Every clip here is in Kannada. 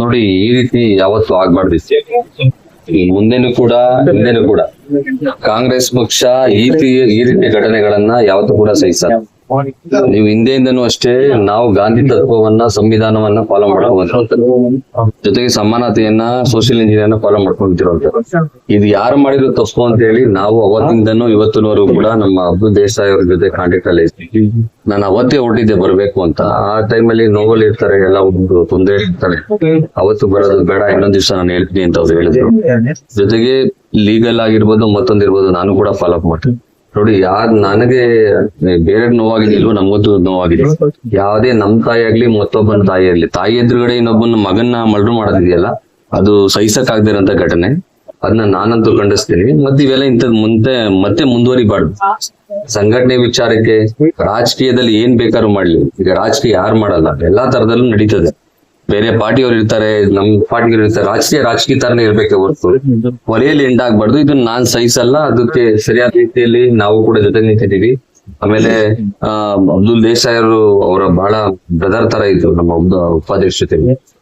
ನೋಡಿ, ಈ ರೀತಿ ಯಾವತ್ತು ಆಗ್ಬಾರ್ದಿತ್ತು. ಮುಂದೆನೂ ಕೂಡ ಹಿಂದೆನೂ ಕೂಡ ಕಾಂಗ್ರೆಸ್ ಪಕ್ಷ ಈ ರೀತಿ ಘಟನೆಗಳನ್ನ ಯಾವತ್ತೂ ಕೂಡ ಸಹಿಸಲ್ಲ. ನೀವು ಹಿಂದೆಯಿಂದನೂ ಅಷ್ಟೇ ನಾವು ಗಾಂಧಿ ತತ್ವವನ್ನ, ಸಂವಿಧಾನವನ್ನ ಫಾಲೋ ಮಾಡುವಂತದ್ದು, ಜೊತೆಗೆ ಸಮಾನತೆಯನ್ನ, ಸೋಷಿಯಲ್ ಇಂಜಿನಿಯರ್ ಫಾಲೋ ಮಾಡ್ಕೊಂತಿರುವಂತ. ಇದು ಯಾರು ಮಾಡಿದ್ರು ತಪ್ಪು ಅಂತ ಹೇಳಿ ನಾವು ಅವತ್ತಿಂದನೂ ಇವತ್ತಿನವರೆಗೂ ಕೂಡ ನಮ್ಮ ಅಬ್ದುಲ್ ದೇಸಾಯಿ ಅವ್ರ ಜೊತೆ ಕಾಂಟ್ಯಾಕ್ಟ್ ಅಲ್ಲಿ ಇರ್ತೀವಿ. ನಾನು ಅವತ್ತೇ ಹೊರಟಿದ್ದೆ ಬರ್ಬೇಕು ಅಂತ. ಆ ಟೈಮಲ್ಲಿ ನೋವಲ್ಲಿ ಇರ್ತಾರೆ, ಎಲ್ಲ ಒಂದು ತೊಂದರೆ ಇರ್ತಾರೆ, ಅವತ್ತು ಬರೋದು ಬೇಡ, ಇನ್ನೊಂದ್ ದಿವಸ ನಾನು ಹೇಳ್ತೀನಿ ಅಂತ ಅವ್ರು ಹೇಳಿದ್ರು. ಜೊತೆಗೆ ಲೀಗಲ್ ಆಗಿರ್ಬೋದು, ಮತ್ತೊಂದಿರ್ಬೋದು, ನಾನು ಕೂಡ ಫಾಲೋ ಅಪ್ ಮಾಡ್ತೀನಿ. ನೋಡಿ, ನನಗೆ ಬೇರೆ ನೋವಾಗಿದೆಯಲ್ವೋ ನಮಗಂತೂ ನೋವಾಗಿದೆ. ಯಾವುದೇ ನಮ್ ತಾಯಿ ಆಗ್ಲಿ, ಮತ್ತೊಬ್ಬನ ತಾಯಿ ಆಗ್ಲಿ, ತಾಯಿ ಎದುರುಗಡೆ ಇನ್ನೊಬ್ಬನ ಮಗನ್ನ ಮರ್ಡರ್ ಮಾಡೋದಿದೆಯಲ್ಲ, ಅದು ಸಹಿಸಕ್ ಆಗದಿರೋಂತ ಘಟನೆ. ಅದನ್ನ ನಾನಂತೂ ಖಂಡಿಸ್ತೀನಿ. ಮತ್ತೆ ಇವೆಲ್ಲ ಇಂಥದ್ ಮತ್ತೆ ಮುಂದುವರಿಬಾರ್ದು. ಸಂಘಟನೆ ವಿಚಾರಕ್ಕೆ ರಾಜಕೀಯದಲ್ಲಿ ಏನ್ ಬೇಕಾದ್ರೂ ಮಾಡ್ಲಿ. ಈಗ ರಾಜಕೀಯ ಯಾರು ಮಾಡಲ್ಲ, ಎಲ್ಲಾ ತರದಲ್ಲೂ ನಡೀತದೆ. ಬೇರೆ ಪಾರ್ಟಿಯವ್ರು ಇರ್ತಾರೆ, ನಮ್ ಪಾರ್ಟಿಯವ್ರು ಇರ್ತಾರೆ. ರಾಜಕೀಯ ತರನೇ ಇರ್ಬೇಕೆ ಹೊರತು ಕೊಲೆಯಲ್ಲಿ ಎಂಡ್ ಆಗ್ಬಾರ್ದು. ಇದನ್ನ ನಾನ್ ಸಹಿಸಲ್ಲ. ಅದಕ್ಕೆ ಸರಿಯಾದ ರೀತಿಯಲ್ಲಿ ನಾವು ಕೂಡ ಜೊತೆ ನಿಂತಿದ್ದೀವಿ. ಆಮೇಲೆ ಅಬ್ದುಲ್ ದೇಸಾಯಿ ಅವರು ಅವರ ಬಹಳ ಬ್ರದರ್ ತರ ಇದ್ರು ನಮ್ಮ ಉಪಾಧ್ಯಕ್ಷತೆ.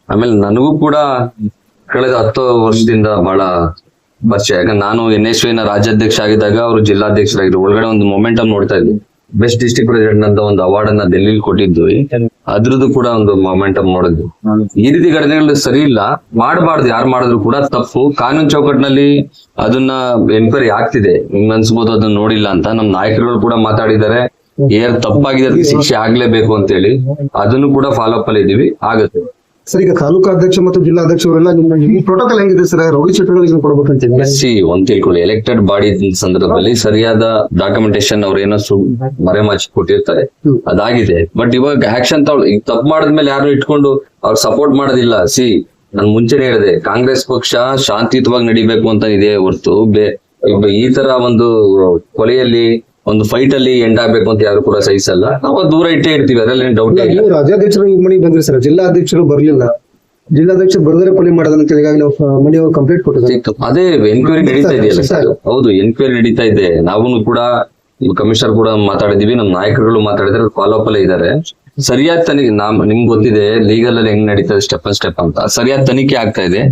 ಆಮೇಲೆ ನನಗೂ ಕೂಡ ಕಳೆದ 10 ವರ್ಷದಿಂದ ಬಹಳ ಪರಿಚಯ. ಯಾಕಂದ್ರೆ ನಾನು NSY ರಾಜ್ಯಾಧ್ಯಕ್ಷ ಆಗಿದ್ದಾಗ ಅವರು ಜಿಲ್ಲಾಧ್ಯಕ್ಷರಾಗಿದ್ರು. ಒಳಗಡೆ ಒಂದು ಮೊಮೆಂಟಮ್ ನೋಡ್ತಾ ಇದ್ವಿ. ಬೆಸ್ಟ್ ಡಿಸ್ಟ್ರಿಕ್ಟ್ ಪ್ರೆಸಿಡೆಂಟ್ ಅಂತ ಒಂದು ಅವಾರ್ಡ್ ಅನ್ನ ಡೆಲ್ಲಿಲಿ ಕೊಟ್ಟಿದ್ವಿ. ಅದ್ರದ್ದು ಕೂಡ ಒಂದು ಮೊಮೆಂಟಮ್ ನೋಡಿದ್ವಿ. ಈ ರೀತಿ ಘಟನೆಗಳು ಸರಿ ಇಲ್ಲ, ಮಾಡಬಾರ್ದು. ಯಾರು ಮಾಡಿದ್ರು ಕೂಡ ತಪ್ಪು. ಕಾನೂನು ಚೌಕಟ್ಟಿನಲ್ಲಿ ಅದನ್ನ ಎನ್ಕ್ವೈರಿ ಆಗ್ತಿದೆ. ನಿಮ್ಗೆ ಅನ್ಸ್ಬೋದು ಅದನ್ನ ನೋಡಿಲ್ಲ ಅಂತ. ನಮ್ ನಾಯಕರುಗಳು ಕೂಡ ಮಾತಾಡಿದ್ದಾರೆ, ಏನ್ ತಪ್ಪಾಗಿದೆ ಅದಕ್ಕೆ ಶಿಕ್ಷೆ ಆಗ್ಲೇಬೇಕು ಅಂತ ಹೇಳಿ. ಅದನ್ನು ಕೂಡ ಫಾಲೋ ಅಪ್ ಅಲ್ಲಿ ಇದೀವಿ, ಆಗುತ್ತೆ. ಸರ್, ಈಗ ತಾಲೂಕು ಅಧ್ಯಕ್ಷ ಮತ್ತು ಜಿಲ್ಲಾ ಅಧ್ಯಕ್ಷರೆಲ್ಲ ನಿಮ್ಮ ಪ್ರೋಟೋಕಾಲ್ ಹೆಂಗಿದೆ ಸರ್? ರೌಡಿ ಚಟುವಟಿಕೆ ಕೊಡ್ಬೇಕಂತ ಒಂದ್ ತಿಳ್ಕೊಳ್ಳಿ, ಎಲೆಕ್ಟೆಡ್ ಬಾಡಿ ಸಂದರ್ಭದಲ್ಲಿ ಸರಿಯಾದ ಡಾಕ್ಯುಮೆಂಟೇಶನ್ ಅವ್ರೇನೋ ಮರೆಮಾಚಿ ಕೊಟ್ಟಿರ್ತಾರೆ, ಅದಾಗಿದೆ. ಬಟ್ ಇವಾಗ ಆಕ್ಷನ್ ಈಗ ತಪ್ಪು ಮಾಡಿದ್ಮೇಲೆ ಯಾರು ಇಟ್ಕೊಂಡು ಅವ್ರು ಸಪೋರ್ಟ್ ಮಾಡೋದಿಲ್ಲ. ನಾನು ಮುಂಚೆನೆ ಹೇಳಿದೆ, ಕಾಂಗ್ರೆಸ್ ಪಕ್ಷ ಶಾಂತಿಯುತವಾಗಿ ನಡಿಬೇಕು ಅಂತ ಇದೆ ಹೊರತು ಈ ತರ ಒಂದು ಕೊಲೆಯಲ್ಲಿ, ಒಂದು ಫೈಟ್ ಅಲ್ಲಿ ಎಂಡ್ ಆಗ್ಬೇಕು ಅಂತ ಯಾರು ಕೂಡ ಸಹಿಸಲ್ಲ. ನಾವು ದೂರ ಇಟ್ಟೇ ಇರ್ತೀವಿ, ಅದರಲ್ಲಿ ಡೌಟ್ ಇಲ್ಲ. ರಾಜ್ಯಾಧ್ಯಕ್ಷರು ಈ ಮನೆಗೆ ಬಂದ್ರಿ ಸರ್, ಜಿಲ್ಲಾಧ್ಯಕ್ಷರು ಬರ್ಲಿಲ್ಲ. ಜಿಲ್ಲಾಧ್ಯಕ್ಷರು ಬರ್ದರೆ ಕೊಲೆ ಮಾಡೋದಂತ ಈಗಾಗಲೇ ಮನೆಯವರು ಕಂಪ್ಲೇಂಟ್ ಕೊಟ್ಟಿದ್ದಾರೆ. ಅದೇ ಎನ್ಕ್ವೈರಿ ನಡೀತಾ ಇದೆಯಲ್ಲ ಸರ್? ಹೌದು, ಎನ್ಕ್ವೈರಿ ನಡೀತಾ ಇದೆ. ನಾವು ಕೂಡ ಕಮಿಷನರ್ ಕೂಡ ಮಾತಾಡಿದೀವಿ, ನಮ್ಮ ನಾಯಕರುಗಳು ಮಾತಾಡಿದ್ರೆ ಫಾಲೋ ಅಪ್ ಅಲ್ಲೇ ಇದ್ದಾರೆ. ಸರಿಯಾದ ತನಿಖೆ, ನಿಮ್ಗೆ ಗೊತ್ತಿದೆ ಲೀಗಲ್ ಅಲ್ಲಿ ಹೆಂಗ್ ನಡೀತದೆ, ಸ್ಟೆಪ್ ಅಂತ. ಸರಿಯಾದ ತನಿಖೆ ಆಗ್ತಾ ಇದೆ.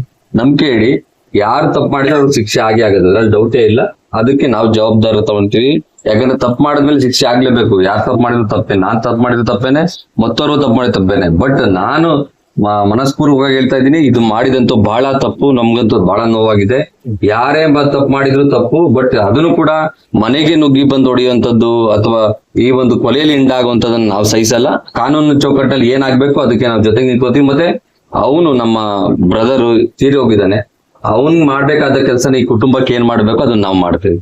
ನಂಬಿಕೆ ಇಡಿ, ಯಾರು ತಪ್ಪು ಮಾಡಿದ್ರೆ ಅವ್ರಿಗೆ ಶಿಕ್ಷೆ ಆಗಿ ಆಗೋದು, ಅದ್ರಲ್ಲಿ ಡೌಟೇ ಇಲ್ಲ. ಅದಕ್ಕೆ ನಾವು ಜವಾಬ್ದಾರಿ ತಗೊಂತೀವಿ. ಯಾಕಂದ್ರೆ ತಪ್ಪು ಮಾಡಿದ್ಮೇಲೆ ಶಿಕ್ಷೆ ಆಗ್ಲೇಬೇಕು. ಯಾರು ತಪ್ಪು ಮಾಡಿದ್ರು ತಪ್ಪೇನೆ, ನಾನ್ ತಪ್ಪು ಮಾಡಿದ್ರು ತಪ್ಪೇನೆ, ಮತ್ತವರು ತಪ್ಪು ಮಾಡಿದ್ರು ತಪ್ಪೇನೆ. ಬಟ್ ನಾನು ಮನಸ್ಪೂರ್ವಕವಾಗಿ ಹೇಳ್ತಾ ಇದ್ದೀನಿ, ಇದು ಮಾಡಿದಂತೂ ಬಹಳ ತಪ್ಪು. ನಮ್ಗಂತೂ ಬಹಳ ನೋವಾಗಿದೆ. ಯಾರೇ ತಪ್ಪು ಮಾಡಿದ್ರು ತಪ್ಪು. ಬಟ್ ಅದನ್ನು ಕೂಡ ಮನೆಗೆ ನುಗ್ಗಿ ಬಂದು ಹೊಡೆಯುವಂತದ್ದು ಅಥವಾ ಈ ಒಂದು ಕೊಲೆಯಲ್ಲಿ ಹಿಂಡಾಗುವಂತದನ್ನ ನಾವು ಸಹಿಸಲ್ಲ. ಕಾನೂನು ಚೌಕಟ್ಟಲ್ಲಿ ಏನಾಗ್ಬೇಕು ಅದಕ್ಕೆ ನಾವು ಜೊತೆಗೆ ನಿಂತ್ಕೋತೀವಿ. ಮತ್ತೆ ಅವನು ನಮ್ಮ ಬ್ರದರ್ ತೀರಿ ಹೋಗಿದ್ದಾನೆ, ಅವನ್ ಮಾಡ್ಬೇಕಾದ ಕೆಲಸನ ಈ ಕುಟುಂಬಕ್ಕೆ ಏನ್ ಮಾಡ್ಬೇಕು ಅದನ್ನ ನಾವು ಮಾಡ್ತೀವಿ.